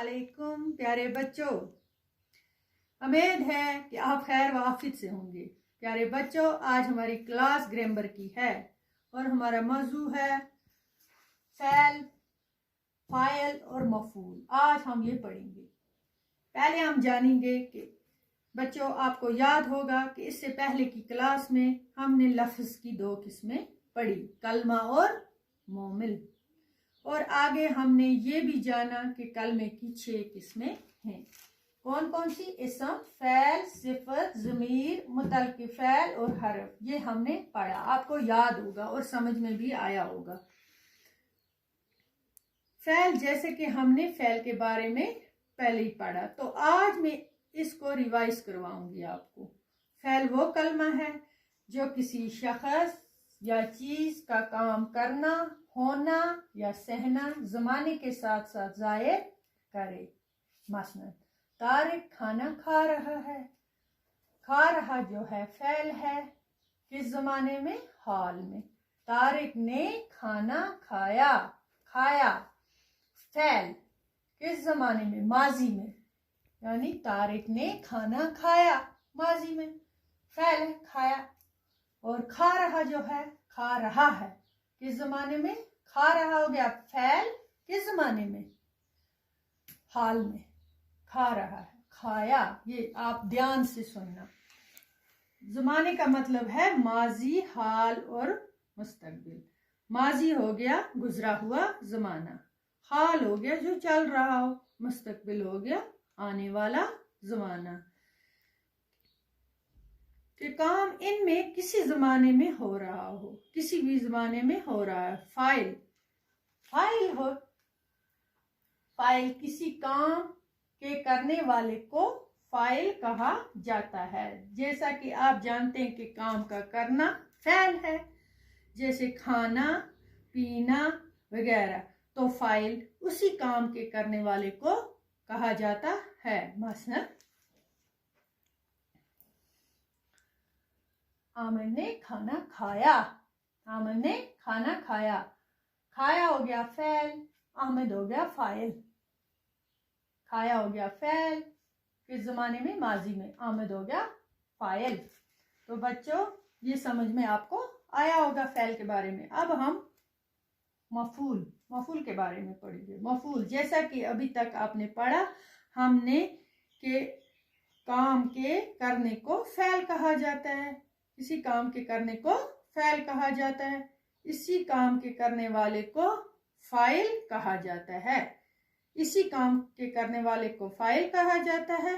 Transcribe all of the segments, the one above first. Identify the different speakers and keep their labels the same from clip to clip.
Speaker 1: अस्सलामुअलैकुम प्यारे बच्चों, उम्मीद है कि आप खैर वाफिद से होंगे। प्यारे बच्चों, आज हमारी क्लास ग्रामर की है और हमारा मौजू है फ़ैल, फ़ाइल और मफ़ूल। आज हम ये पढ़ेंगे। पहले हम जानेंगे कि बच्चों, आपको याद होगा कि इससे पहले की क्लास में हमने लफ्ज़ की दो किस्में पढ़ी, कलमा और मोमिल। और आगे हमने ये भी जाना कि कलमे की 6 किस्में हैं। कौन कौन सी? इस्म, फ़ैल, सिफ़त, ज़मीर, मुतल्लिक़ फ़ैल और हरफ। ये हमने पढ़ा, आपको याद होगा और समझ में भी आया होगा। फ़ैल, जैसे कि हमने फ़ैल के बारे में पहले ही पढ़ा, तो आज मैं इसको रिवाइज करवाऊंगी आपको। फ़ैल वो कलमा है जो किसी शख्स या चीज़ का काम करना, होना या सहना ज़माने के साथ साथ ज़ाहिर करे। मसलन तारिक खाना खा रहा है। खा रहा जो है फ़ैल है, किस ज़माने में? हाल में। तारिक ने खाना खाया, खाया फ़ैल किस ज़माने में? माजी में। यानी तारिक ने खाना खाया, माजी में फ़ैल है खाया। और खा रहा जो है, खा रहा है किस ज़माने में? खा रहा हो गया फ़ैल किस ज़माने में? हाल में। खा रहा है, खाया। ये आप ध्यान से सुनना। ज़माने का मतलब है माजी, हाल और मुस्तकबिल। माजी हो गया गुजरा हुआ ज़माना, हाल हो गया जो चल रहा हो, मुस्तकबिल हो गया आने वाला ज़माना। कि काम इनमें किसी ज़माने में हो रहा हो, किसी भी ज़माने में हो रहा है। फ़ाइल, फ़ाइल हो, फ़ाइल किसी काम के करने वाले को फ़ाइल कहा जाता है। जैसा कि आप जानते हैं कि काम का करना फ़ैल है, जैसे खाना, पीना वगैरह, तो फ़ाइल उसी काम के करने वाले को कहा जाता है। मसलन आमिर ने खाना खाया, आमिर ने खाना खाया। खाया हो गया फ़ैल, अहमद हो गया फ़ाइल। खाया हो गया फ़ैल किस ज़माने में? माजी में। अहमद हो गया फ़ाइल। तो बच्चों, ये समझ में आपको आया होगा फ़ैल के बारे में। अब हम मफ़ूल, मफ़ूल के बारे में पढ़ेंगे। मफ़ूल, जैसा कि अभी तक आपने पढ़ा हमने कि काम के करने को फ़ैल कहा जाता है, किसी काम के करने को फ़ैल कहा जाता है, इसी काम के करने वाले को फ़ाइल कहा जाता है, इसी काम के करने वाले को फ़ाइल कहा जाता है।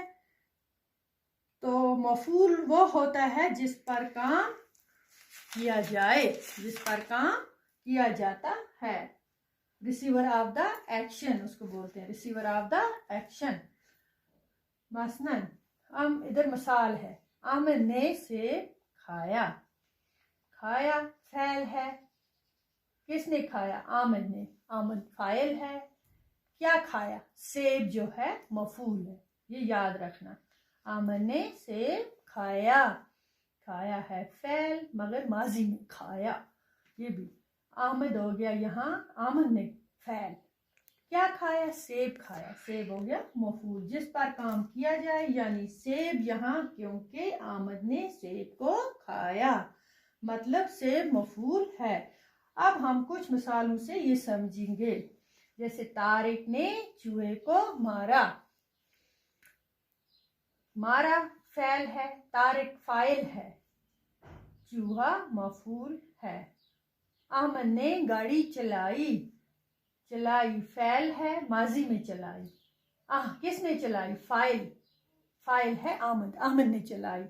Speaker 1: तो मफ़ूल वो होता है जिस पर काम किया जाए, जिस पर काम किया जाता है। रिसीवर ऑफ द एक्शन उसको बोलते हैं, रिसीवर ऑफ द एक्शन। मसलन हम इधर मिसाल है, आमिर ने सेब खाया। खाया फ़ैल है, किसने खाया? आमिर ने। आमिर फ़ाइल है। क्या खाया? सेब जो है मफ़ूल है, ये याद रखना। आमिर ने सेब खाया, खाया है फ़ैल मगर माजी में खाया। ये भी आमिर हो गया यहाँ, आमिर ने फ़ैल। क्या खाया? सेब खाया। सेब हो गया मफ़ूल जिस पर काम किया जाए, यानी सेब यहाँ, क्योंकि आमिर ने सेब को खाया, मतलब सेब मफ़ूल है। अब हम कुछ मिसालों से ये समझेंगे। जैसे तारिक ने चूहे को मारा। मारा फ़ैल है, तारिक फ़ाइल है, चूहा मफ़ूल है। अहमद ने गाड़ी चलाई। चलाई फ़ैल है, माजी में चलाई। किसने चलाई? फ़ाइल। फ़ाइल है अहमद, अहमद ने चलाई।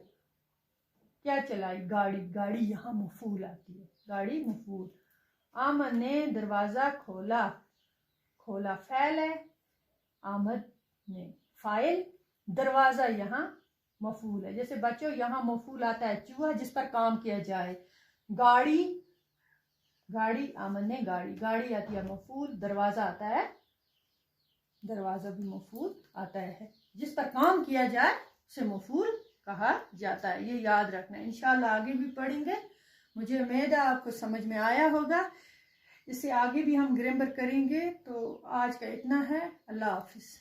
Speaker 1: क्या चलाई? गाड़ी। गाड़ी यहाँ मफ़ूल आती है, गाड़ी मफ़ूल। अहमद ने दरवाज़ा खोला। खोला फ़ैल है, अहमद ने फ़ाइल। दरवाज़ा यहाँ मफ़ूल है। जैसे बच्चों, यहाँ मफ़ूल आता है चूहा जिस पर काम किया जाए। गाड़ी, गाड़ी अहमद ने गाड़ी, गाड़ी आती है मफ़ूल। दरवाज़ा आता है, दरवाज़ा भी मफ़ूल आता है। जिस पर काम किया जाए उसे मफ़ूल कहा जाता है, ये याद रखना। इंशाल्लाह आगे भी पढ़ेंगे। मुझे उम्मीद है आपको समझ में आया होगा। इससे आगे भी हम ग्रामर करेंगे। तो आज का इतना है। अल्लाह हाफिज़।